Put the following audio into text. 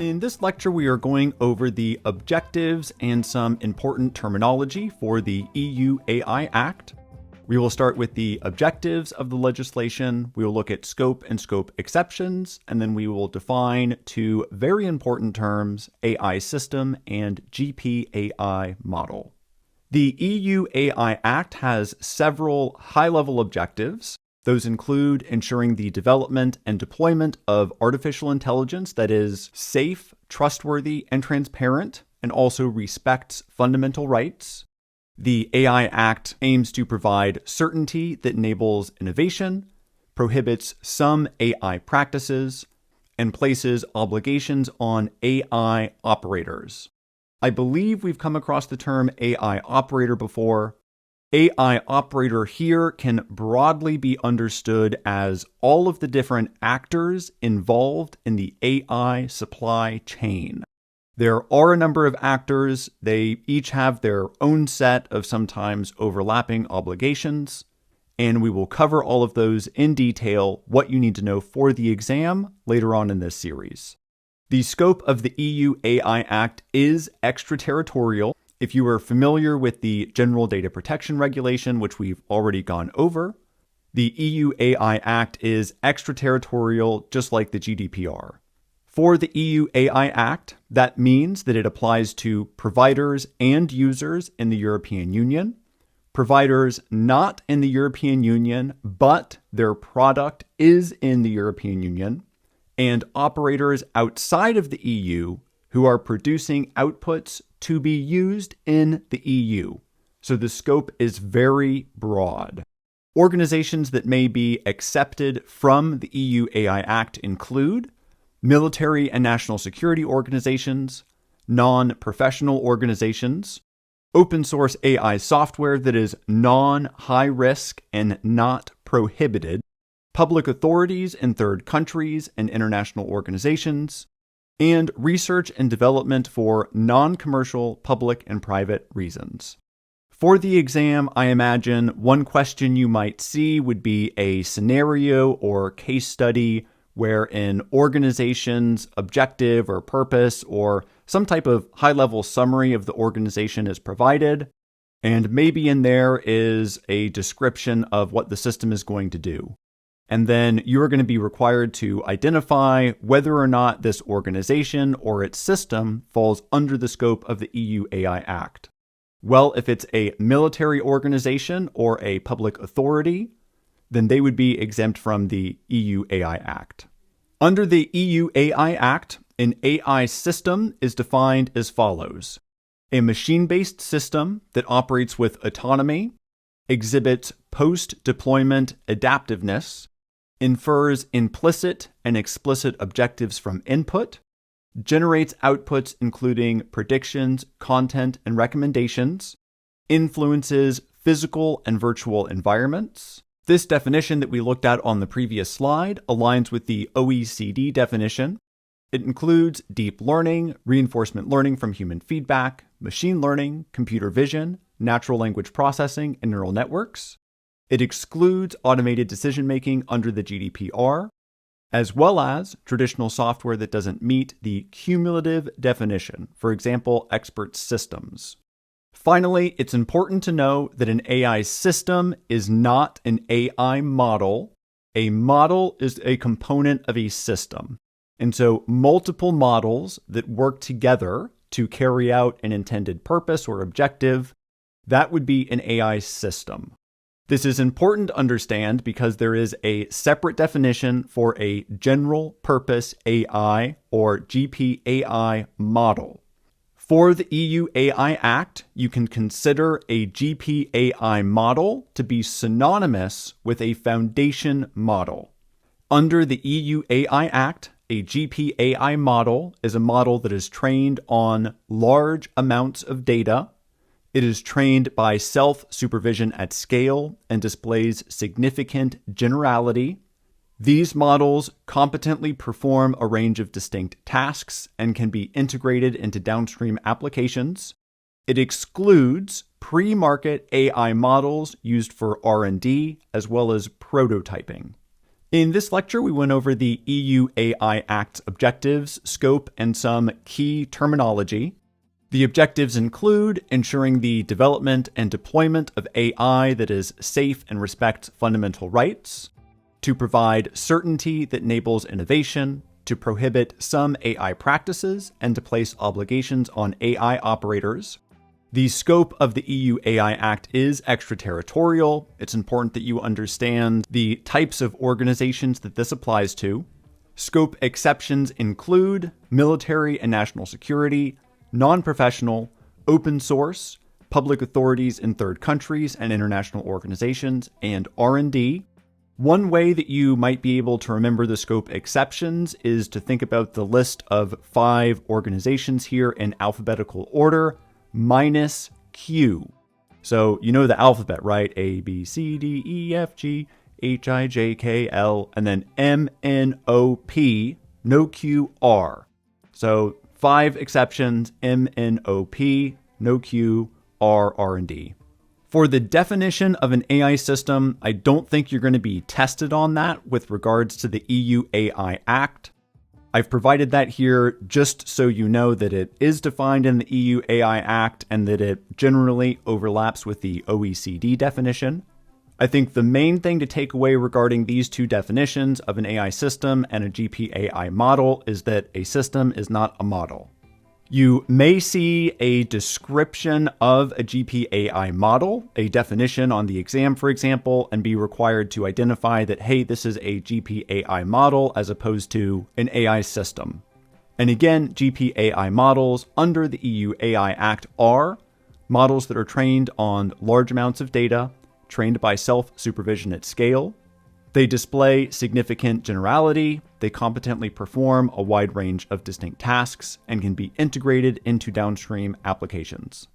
In this lecture, we are going over the objectives and some important terminology for the EU AI Act. We will start with the objectives of the legislation. We will look at scope and scope exceptions, and then we will define two very important terms, AI system and GPAI model. The EU AI Act has several high-level objectives. Those include ensuring the development and deployment of artificial intelligence that is safe, trustworthy, and transparent, and also respects fundamental rights. The AI Act aims to provide certainty that enables innovation, prohibits some AI practices, and places obligations on AI operators. I believe we've come across the term AI operator before. AI operator here can broadly be understood as all of the different actors involved in the AI supply chain. There are a number of actors. They each have their own set of sometimes overlapping obligations, and we will cover all of those in detail, what you need to know for the exam later on in this series. The scope of the EU AI Act is extraterritorial. If you are familiar with the General Data Protection Regulation, which we've already gone over, the EU AI Act is extraterritorial, just like the GDPR. For the EU AI Act, that means that it applies to providers and users in the European Union, providers not in the European Union, but their product is in the European Union, and operators outside of the EU who are producing outputs to be used in the EU. So the scope is very broad. Organizations that may be accepted from the EU AI Act include military and national security organizations, non-professional organizations, open source AI software that is non-high risk and not prohibited, public authorities in third countries and international organizations, and research and development for non-commercial, public, and private reasons. For the exam, I imagine one question you might see would be a scenario or case study where an organization's objective or purpose or some type of high-level summary of the organization is provided, and maybe in there is a description of what the system is going to do. And then you're going to be required to identify whether or not this organization or its system falls under the scope of the EU AI Act. Well, if it's a military organization or a public authority, then they would be exempt from the EU AI Act. Under the EU AI Act, an AI system is defined as follows: a machine-based system that operates with autonomy, exhibits post-deployment adaptiveness, infers implicit and explicit objectives from input, generates outputs including predictions, content, and recommendations, influences physical and virtual environments. This definition that we looked at on the previous slide aligns with the OECD definition. It includes deep learning, reinforcement learning from human feedback, machine learning, computer vision, natural language processing, and neural networks. It excludes automated decision-making under the GDPR, as well as traditional software that doesn't meet the cumulative definition, for example, expert systems. Finally, it's important to know that an AI system is not an AI model. A model is a component of a system. And so multiple models that work together to carry out an intended purpose or objective, that would be an AI system. This is important to understand because there is a separate definition for a general purpose AI or GPAI model. For the EU AI Act, you can consider a GPAI model to be synonymous with a foundation model. Under the EU AI Act, a GPAI model is a model that is trained on large amounts of data. It is trained by self-supervision at scale and displays significant generality. These models competently perform a range of distinct tasks and can be integrated into downstream applications. It excludes pre-market AI models used for R&D as well as prototyping. In this lecture, we went over the EU AI Act's objectives, scope, and some key terminology. The objectives include ensuring the development and deployment of AI that is safe and respects fundamental rights, to provide certainty that enables innovation, to prohibit some AI practices, and to place obligations on AI operators. The scope of the EU AI Act is extraterritorial. It's important that you understand the types of organizations that this applies to. Scope exceptions include military and national security, non-professional, open source, public authorities in third countries and international organizations, and R&D. One way that you might be able to remember the scope exceptions is to think about the list of 5 organizations here in alphabetical order, minus Q. So you know the alphabet, right? A, B, C, D, E, F, G, H, I, J, K, L, and then M, N, O, P, no Q, R. So 5 exceptions, M, N, O, P, no Q, R, R, and D. For the definition of an AI system, I don't think you're going to be tested on that with regards to the EU AI Act. I've provided that here just so you know that it is defined in the EU AI Act and that it generally overlaps with the OECD definition. I think the main thing to take away regarding these two definitions of an AI system and a GPAI model is that a system is not a model. You may see a description of a GPAI model, a definition on the exam, for example, and be required to identify that, hey, this is a GPAI model as opposed to an AI system. And again, GPAI models under the EU AI Act are models that are trained on large amounts of data, trained by self-supervision at scale. They display significant generality, they competently perform a wide range of distinct tasks, and can be integrated into downstream applications.